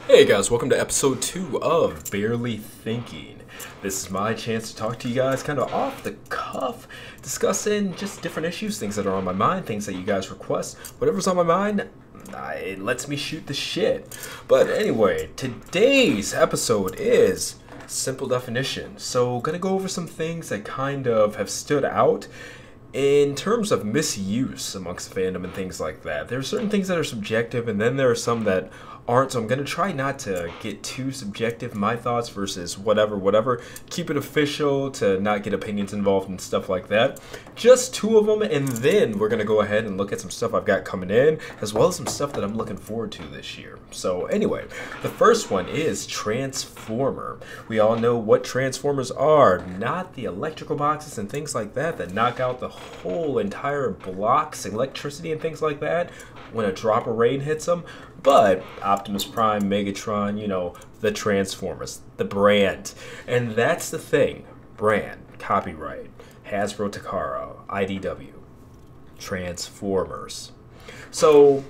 Hey guys, welcome to episode 2 of Barely Thinking. This is my chance to talk to you guys kind of off the cuff, discussing just different issues, things that are on my mind, things that you guys request. Whatever's on my mind, it lets me shoot the shit. But anyway, today's episode is simple definition. So gonna go over some things that kind of have stood out in terms of misuse amongst fandom and things like that. There are certain things that are subjective, and then there are some that aren't, so I'm going to try not to get too subjective, my thoughts versus whatever. Keep it official to not get opinions involved and stuff like that. Just two of them, and then we're going to go ahead and look at some stuff I've got coming in, as well as some stuff that I'm looking forward to this year. So anyway, the first one is Transformer. We all know what Transformers are, not the electrical boxes and things like that that knock out the whole entire blocks, electricity and things like that when a drop of rain hits them, but Optimus Prime, Megatron, you know, the Transformers, the brand. And that's the thing. Brand, copyright, Hasbro, Takara, IDW, Transformers. So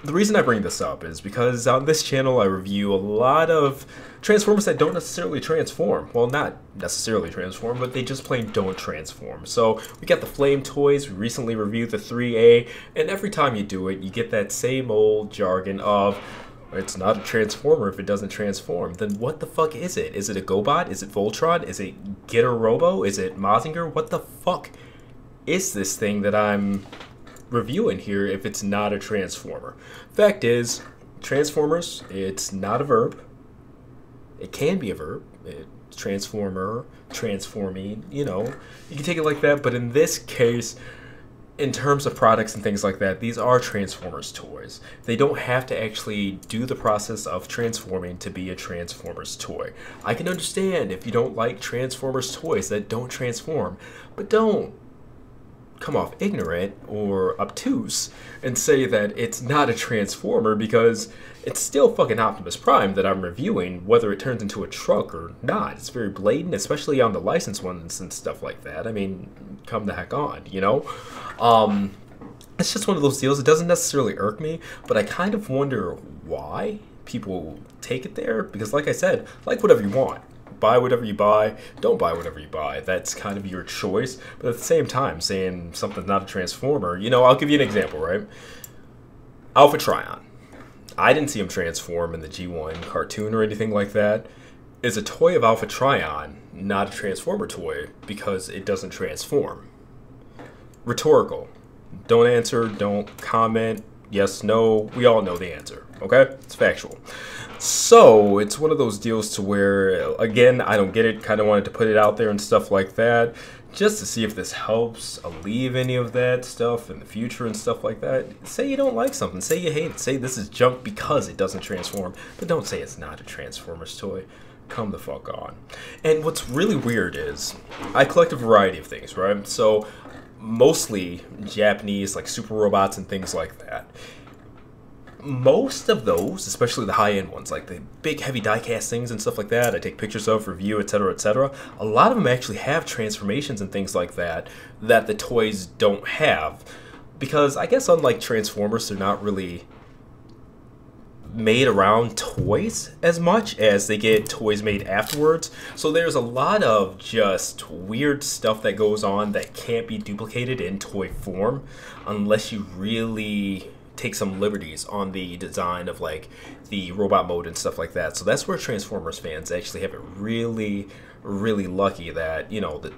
the reason I bring this up is because on this channel I review a lot of Transformers that don't necessarily transform. Well, not necessarily transform, but they just plain don't transform. So we got the Flame toys, we recently reviewed the 3A, and every time you do it, you get that same old jargon of, it's not a Transformer if it doesn't transform. Then what the fuck is it? Is it a GoBot? Is it Voltron? Is it Getter Robo? Is it Mazinger? What the fuck is this thing that I'm reviewing here if it's not a Transformer? Fact is, Transformers, it's not a verb. It can be a verb. Transformer, transforming, you know, you can take it like that, but in this case, in terms of products and things like that, these are Transformers toys. They don't have to actually do the process of transforming to be a Transformers toy. I can understand if you don't like Transformers toys that don't transform, but don't come off ignorant or obtuse and say that it's not a Transformer, because it's still fucking Optimus Prime that I'm reviewing, whether it turns into a truck or not. It's very blatant, especially on the licensed ones and stuff like that. I mean, come the heck on, you know? It's just one of those deals. It doesn't necessarily irk me, but I kind of wonder why people take it there, because like I said, like whatever you want. Buy whatever you buy, don't buy whatever you buy. That's kind of your choice. But at the same time, saying something's not a Transformer, you know, I'll give you an example, right? Alpha Trion. I didn't see him transform in the G1 cartoon or anything like that. Is a toy of Alpha Trion not a Transformer toy because it doesn't transform? Rhetorical. Don't answer, don't comment. Yes, no, we all know the answer, okay? It's factual. So, it's one of those deals to where, again, I don't get it, kind of wanted to put it out there and stuff like that, just to see if this helps alleviate any of that stuff in the future and stuff like that. Say you don't like something, say you hate it, say this is junk because it doesn't transform, but don't say it's not a Transformers toy. Come the fuck on. And what's really weird is, I collect a variety of things, right? So, mostly Japanese, like super robots and things like that. Most of those, especially the high-end ones, like the big heavy die-cast things and stuff like that, I take pictures of, review, etc., a lot of them actually have transformations and things like that that the toys don't have. Because I guess unlike Transformers, they're not really made around toys as much as they get toys made afterwards. So there's a lot of just weird stuff that goes on that can't be duplicated in toy form unless you really take some liberties on the design of like the robot mode and stuff like that. So that's where Transformers fans actually have it really lucky that, you know, the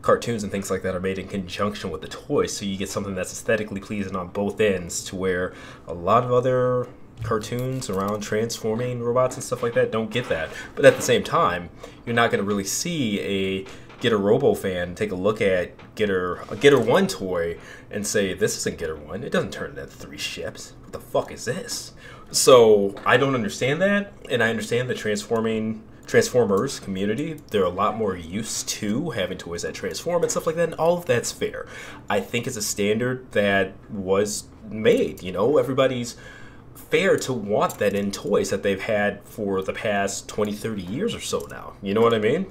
cartoons and things like that are made in conjunction with the toys, so you get something that's aesthetically pleasing on both ends, to where a lot of other cartoons around transforming robots and stuff like that don't get that. But at the same time, you're not going to really see a Getter Robo fan take a look at a Getter 1 toy and say, this isn't Getter 1, it doesn't turn into 3 ships, what the fuck is this? So I don't understand that, and I understand the Transformers community, they're a lot more used to having toys that transform and stuff like that, and all of that's fair. I think it's a standard that was made, you know, everybody's fair to want that in toys that they've had for the past 20-30 years or so now, you know what I mean?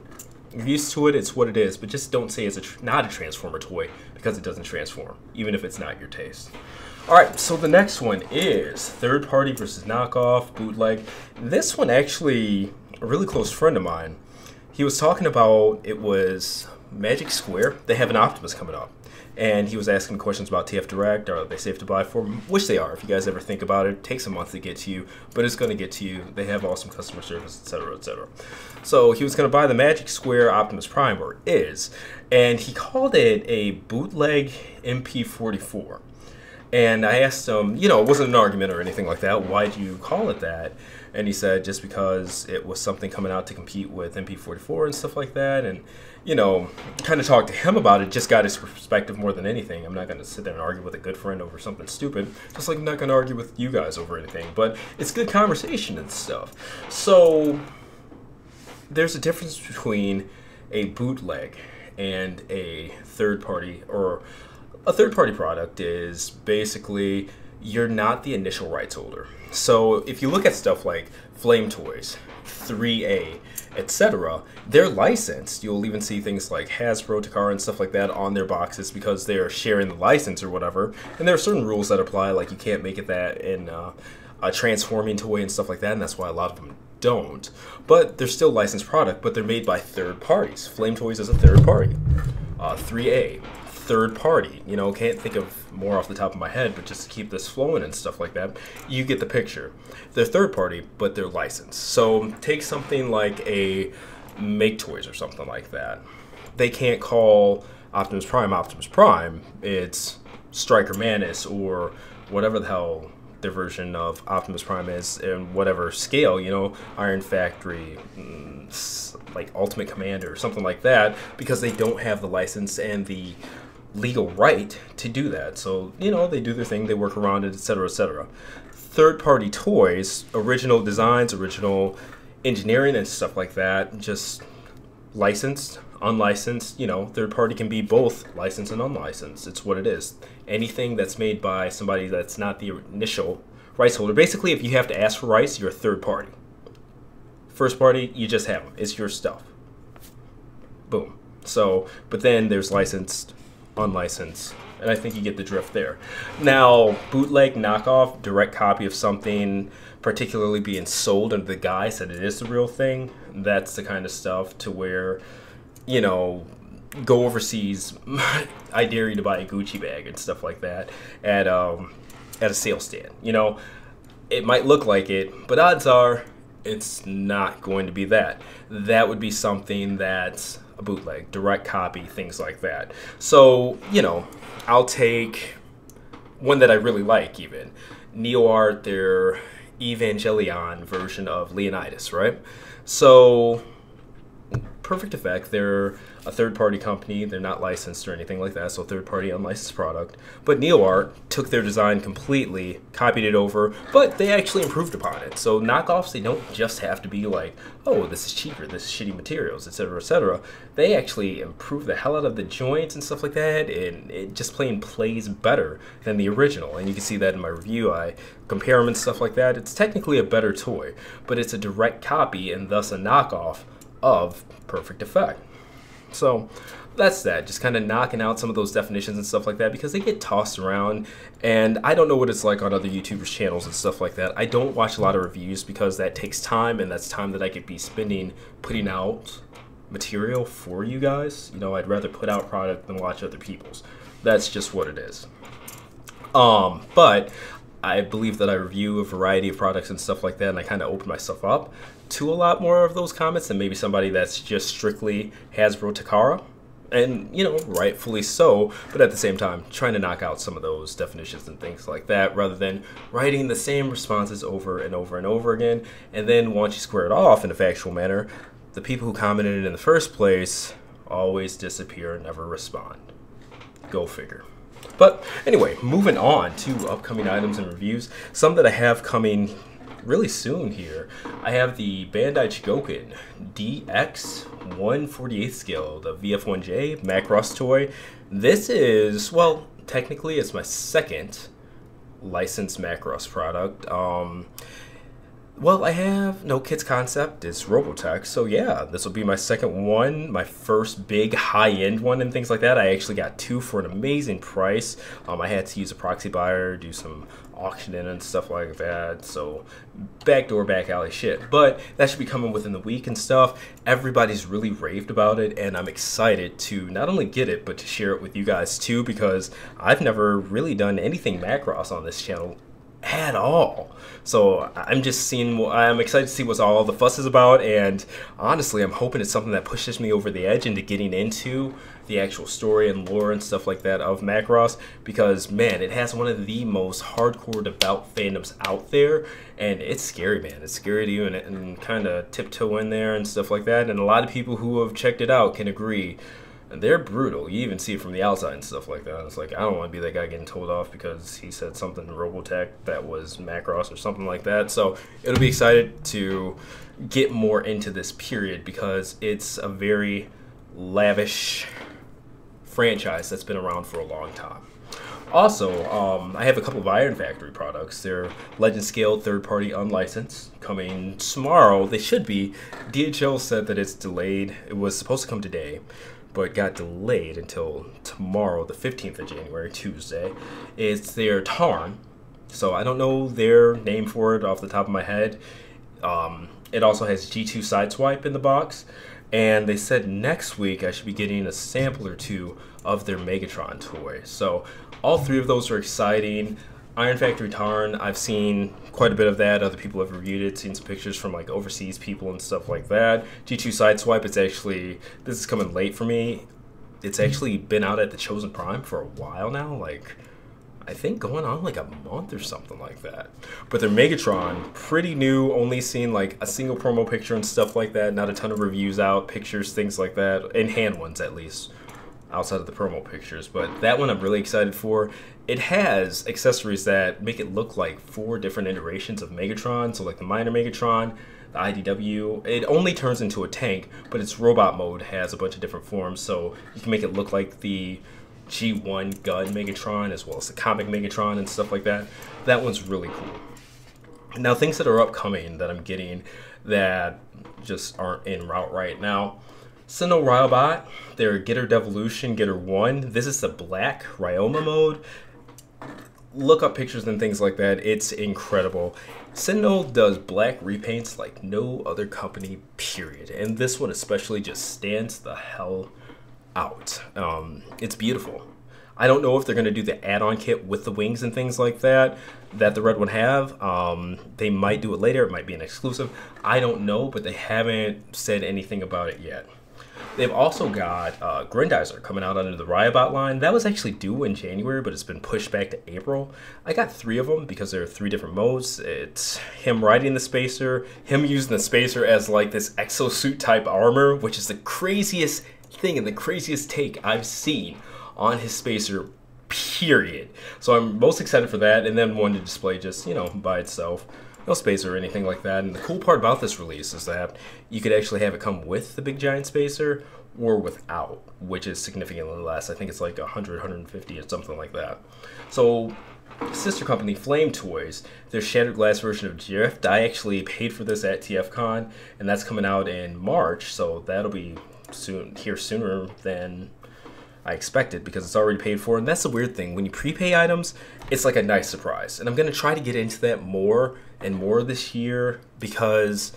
You're used to it, it's what it is, but just don't say it's not a Transformer toy because it doesn't transform, even if it's not your taste. Alright, so the next one is third party versus knockoff, bootleg. This one actually, a really close friend of mine, he was talking about, it was Magic Square. They have an Optimus coming up. And he was asking questions about TF Direct. Are they safe to buy for them? Which they are. If you guys ever think about it, it takes a month to get to you, but it's going to get to you. They have awesome customer service, etc., etc. So he was going to buy the Magic Square Optimus Prime, or is, and he called it a bootleg MP44. And I asked him, you know, it wasn't an argument or anything like that, why do you call it that? And he said just because it was something coming out to compete with MP44 and stuff like that. And, you know, kind of talked to him about it, just got his perspective more than anything. I'm not going to sit there and argue with a good friend over something stupid, just like I'm not going to argue with you guys over anything. But it's good conversation and stuff. So there's a difference between a bootleg and a third party, or a third-party product is basically you're not the initial rights holder. So if you look at stuff like Flame Toys, 3A, etc., they're licensed. You'll even see things like Hasbro, Takara, and stuff like that on their boxes because they're sharing the license or whatever. And there are certain rules that apply, like you can't make it that in a transforming toy and stuff like that, and that's why a lot of them don't. But they're still licensed product, but they're made by third parties. Flame Toys is a third party. 3A, third party. You know, can't think of more off the top of my head, but just to keep this flowing and stuff like that, you get the picture. They're third party, but they're licensed. So take something like a Make Toys or something like that. They can't call Optimus Prime. It's Striker Manus or whatever the hell their version of Optimus Prime is in whatever scale, you know, Iron Factory, like Ultimate Commander or something like that, because they don't have the license and the legal right to do that. So, you know, they do their thing, they work around it, etc., etc. Third-party toys, original designs, original engineering and stuff like that, just licensed, unlicensed. You know, third party can be both licensed and unlicensed. It's what it is. Anything that's made by somebody that's not the initial rights holder. Basically, if you have to ask for rights, you're a third party. First party, you just have them. It's your stuff. Boom. So, but then there's licensed, unlicensed, and I think you get the drift there. Now, bootleg, knockoff, direct copy of something particularly being sold under the guise that it is the real thing, that's the kind of stuff to where, you know, go overseas, I dare you to buy a Gucci bag and stuff like that at a sales stand. You know, it might look like it, but odds are it's not going to be that. That would be something that's a bootleg, direct copy, things like that. So, you know, I'll take one that I really like even. Neo Art, their Evangelion version of Leonidas, right? So, Perfect Effect, they're a third-party company. They're not licensed or anything like that, so third-party unlicensed product. But NeoArt took their design completely, copied it over, but they actually improved upon it. So knockoffs, they don't just have to be like, oh, this is cheaper, this is shitty materials, etc., etc. They actually improve the hell out of the joints and stuff like that, and it just plain plays better than the original. And you can see that in my review. I compare them and stuff like that. It's technically a better toy, but it's a direct copy and thus a knockoff of Perfect Effect. So that's that, just kind of knocking out some of those definitions and stuff like that, because they get tossed around, and I don't know what it's like on other YouTubers' channels and stuff like that. I don't watch a lot of reviews because that takes time, and that's time that I could be spending putting out material for you guys. You know, I'd rather put out product than watch other people's. That's just what it is. But I believe that I review a variety of products and stuff like that, and I kind of open myself up to a lot more of those comments than maybe somebody that's just strictly Hasbro Takara. And, you know, rightfully so, but at the same time, trying to knock out some of those definitions and things like that, rather than writing the same responses over and over and over again, and then once you square it off in a factual manner, the people who commented in the first place always disappear and never respond. Go figure. But anyway, moving on to upcoming items and reviews, some that I have coming really soon here. I have the Bandai Chigoken DX 1/48 scale, the VF1J Macross toy. This is, well, technically it's my second licensed Macross product. Well, I have no kids concept. It's Robotech. So yeah, this will be my second one, my first big high-end one and things like that. I actually got two for an amazing price. I had to use a proxy buyer, do some auctioning and stuff like that. So backdoor, back alley shit. But that should be coming within the week and stuff. Everybody's really raved about it, and I'm excited to not only get it, but to share it with you guys too, because I've never really done anything Macross on this channel at all. So I'm excited to see what all the fuss is about, and honestly I'm hoping it's something that pushes me over the edge into getting into the actual story and lore and stuff like that of Macross, because man, it has one of the most hardcore devout fandoms out there, and it's scary, man. It's scary to you and kind of tiptoe in there and stuff like that, and a lot of people who have checked it out can agree. They're brutal. You even see it from the outside and stuff like that. It's like, I don't want to be that guy getting told off because he said something to Robotech that was Macross or something like that. So it'll be excited to get more into this period because it's a very lavish franchise that's been around for a long time. Also, I have a couple of Iron Factory products. They're Legend Scale, third-party, unlicensed, coming tomorrow. They should be. DHL said that it's delayed. It was supposed to come today, but got delayed until tomorrow, the 15th of January, Tuesday. It's their Tarn. So I don't know their name for it off the top of my head. It also has G2 Sideswipe in the box. And they said next week I should be getting a sample or two of their Megatron toy. So all three of those are exciting. Iron Factory Tarn, I've seen quite a bit of that. Other people have reviewed it, seen some pictures from like overseas people and stuff like that. G2 Sideswipe, this is coming late for me. It's actually been out at the Chosen Prime for a while now, like I think going on like a month or something like that. But their Megatron, pretty new, only seen like a single promo picture and stuff like that. Not a ton of reviews out, pictures, things like that, in hand ones at least, outside of the promo pictures. But that one I'm really excited for. It has accessories that make it look like 4 different iterations of Megatron. So like the minor Megatron, the IDW, it only turns into a tank, but its robot mode has a bunch of different forms. So you can make it look like the G1 gun Megatron as well as the comic Megatron and stuff like that. That one's really cool. Now things that are upcoming that I'm getting that just aren't en route right now. Sinnoh Ryobot, their Getter Devolution, Getter 1. This is the black Ryoma mode. Look up pictures and things like that. It's incredible. Sinnoh does black repaints like no other company, period. And this one especially just stands the hell out. It's beautiful. I don't know if they're going to do the add-on kit with the wings and things like that the red one have. They might do it later. It might be an exclusive. I don't know, but they haven't said anything about it yet. They've also got Grendizer coming out under the Ryobot line. That was actually due in January, but it's been pushed back to April. I got 3 of them because there are 3 different modes. It's him riding the spacer, him using the spacer as like this exosuit type armor, which is the craziest thing and the craziest take I've seen on his spacer, period. So I'm most excited for that, and then one to display just, you know, by itself. No spacer or anything like that. And the cool part about this release is that you could actually have it come with the big giant spacer or without, which is significantly less. I think it's like 100, 150 or something like that. So sister company Flame Toys, their shattered glass version of Drift, I actually paid for this at TFCon, and that's coming out in March, so that'll be sooner than I expected because it's already paid for. And that's the weird thing, when you prepay items, it's like a nice surprise, and I'm going to try to get into that more and more this year because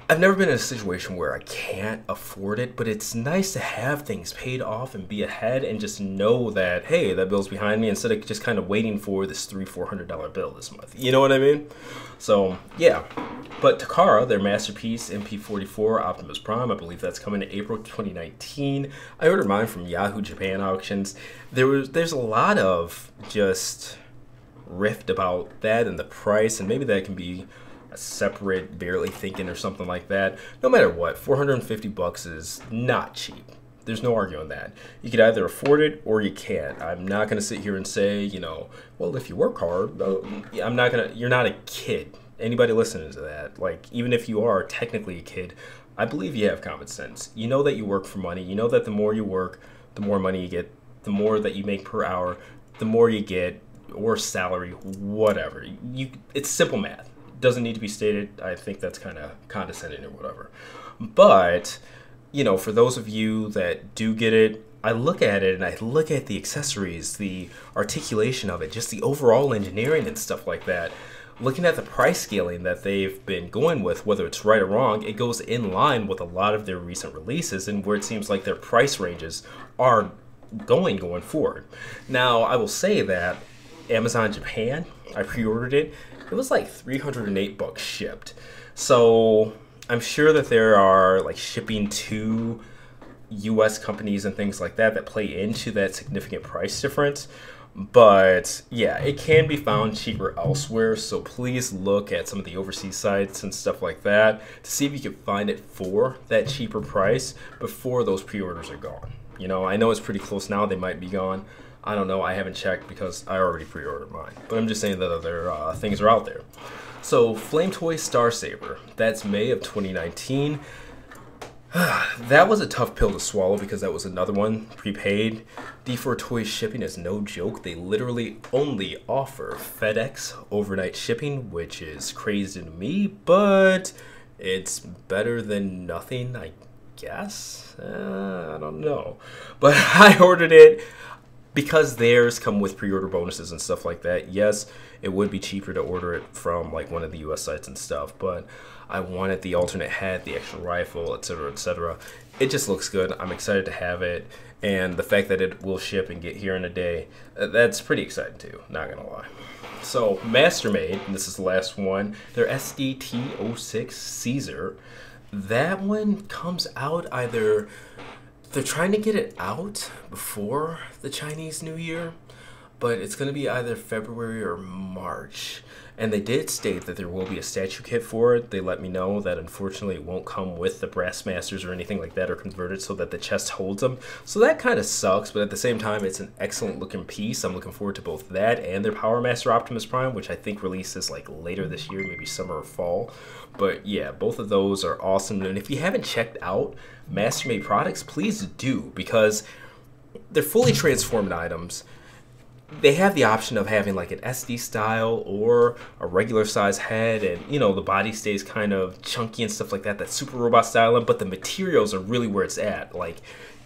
I've never been in a situation where I can't afford it, but it's nice to have things paid off and be ahead and just know that, hey, that bill's behind me, instead of just kind of waiting for this $300-400 bill this month. You know what I mean? So yeah. But Takara, their masterpiece MP44 Optimus Prime, I believe that's coming in April 2019. I ordered mine from Yahoo Japan Auctions. There's a lot of just rift about that and the price, and maybe that can be a separate barely thinking or something like that. No matter what, 450 bucks is not cheap. There's no arguing that. You could either afford it or you can't. I'm not going to sit here and say, you know, well, if you work hard, you're not a kid. Anybody listening to that, like, even if you are technically a kid, I believe you have common sense. You know that you work for money. You know that the more you work, the more money you get, the more that you make per hour, the more you get, or salary, whatever. It's simple math. doesn't need to be stated. I think that's kind of condescending or whatever. But, you know, for those of you that do get it, I look at it and I look at the accessories, the articulation of it, just the overall engineering and stuff like that. Looking at the price scaling that they've been going with, whether it's right or wrong, it goes in line with a lot of their recent releases and where it seems like their price ranges are going forward. Now, I will say that Amazon Japan, I pre-ordered it. It was like $308 shipped. So I'm sure that there are like shipping to US companies and things like that that play into that significant price difference. But yeah, it can be found cheaper elsewhere, so please look at some of the overseas sites and stuff like that to see if you can find it for that cheaper price before those pre-orders are gone. You know, I know it's pretty close now, they might be gone. I don't know, I haven't checked because I already pre-ordered mine. But I'm just saying that other things are out there. So, Flame Toy Star Saber, that's May of 2019. That was a tough pill to swallow because that was another one prepaid. D4 Toys shipping is no joke. They literally only offer FedEx overnight shipping, which is crazy to me, but it's better than nothing, I guess. I don't know. But I ordered it because theirs come with pre-order bonuses and stuff like that. Yes, it would be cheaper to order it from like one of the US sites and stuff, but I wanted the alternate head, the extra rifle, etc., etc. It just looks good. I'm excited to have it, and the fact that it will ship and get here in a day, that's pretty exciting too, not gonna lie. So, Mastermade, and this is the last one, their SDT-06 Caesar. That one comes out either, they're trying to get it out before the Chinese New Year, but it's going to be either February or March. And they did state that there will be a statue kit for it. They let me know that unfortunately it won't come with the brass masters or anything like that or converted so that the chest holds them. So that kind of sucks, but at the same time, it's an excellent looking piece. I'm looking forward to both that and their Power Master Optimus Prime, which I think releases like later this year, maybe summer or fall. But yeah, both of those are awesome. And if you haven't checked out Mastermade products, please do, because they're fully transformed items. They have the option of having like an SD style or a regular size head, and you know, the body stays kind of chunky and stuff like that, that super robot style, but the materials are really where it's at. Like,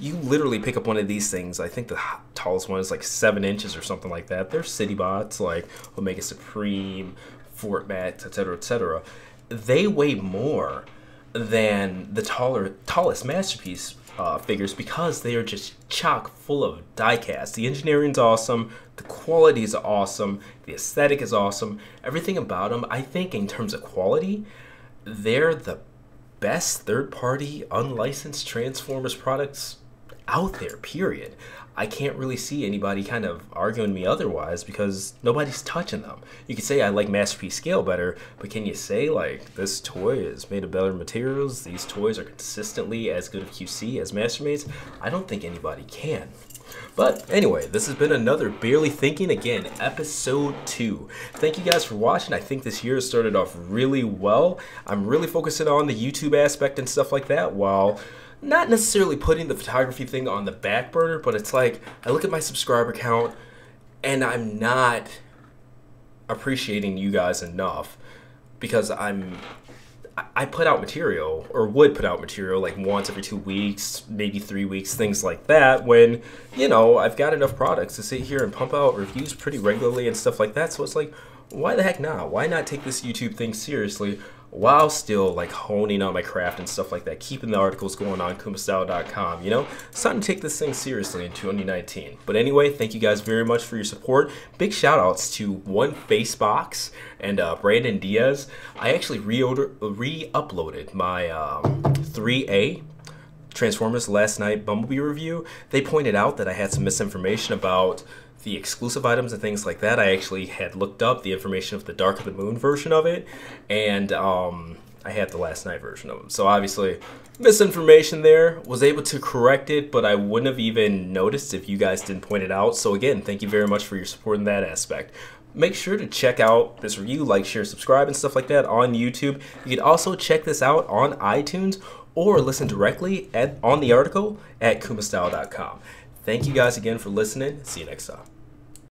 you literally pick up one of these things, I think the tallest one is like 7 inches or something like that. They're city bots like Omega Supreme, Fort Max, etc., etc. They weigh more than the tallest Masterpiece figures because they are just chock full of die-cast. The engineering's awesome, the quality is awesome, the aesthetic is awesome, everything about them. I think in terms of quality, they're the best third-party unlicensed Transformers products out there, period. I can't really see anybody kind of arguing me otherwise because nobody's touching them. You could say I like Masterpiece Scale better, but can you say like this toy is made of better materials, these toys are consistently as good of QC as Mastermaids? I don't think anybody can. But anyway, this has been another Barely Thinking, again, episode 2. Thank you guys for watching. I think this year started off really well. I'm really focusing on the YouTube aspect and stuff like that, while not necessarily putting the photography thing on the back burner, but it's like I look at my subscriber count and I'm not appreciating you guys enough because I put out material, or would put out material like once every 2 weeks, maybe 3 weeks, things like that, when, you know, I've got enough products to sit here and pump out reviews pretty regularly and stuff like that. So it's like, why the heck not? Why not take this YouTube thing seriously while still like honing on my craft and stuff like that, keeping the articles going on kumastyle.com, you know? It's time to take this thing seriously in 2019. But anyway, thank you guys very much for your support. Big shout outs to One Facebox and Brandon Diaz. I actually re-uploaded my 3A Transformers Last Night Bumblebee review. They pointed out that I had some misinformation about the exclusive items and things like that. I actually had looked up the information of the Dark of the Moon version of it, and I had the Last Night version of them. So obviously, misinformation there. Was able to correct it, but I wouldn't have even noticed if you guys didn't point it out. So again, thank you very much for your support in that aspect. Make sure to check out this review, like, share, subscribe, and stuff like that on YouTube. You can also check this out on iTunes or listen directly on the article at kumastyle.com. Thank you guys again for listening. See you next time.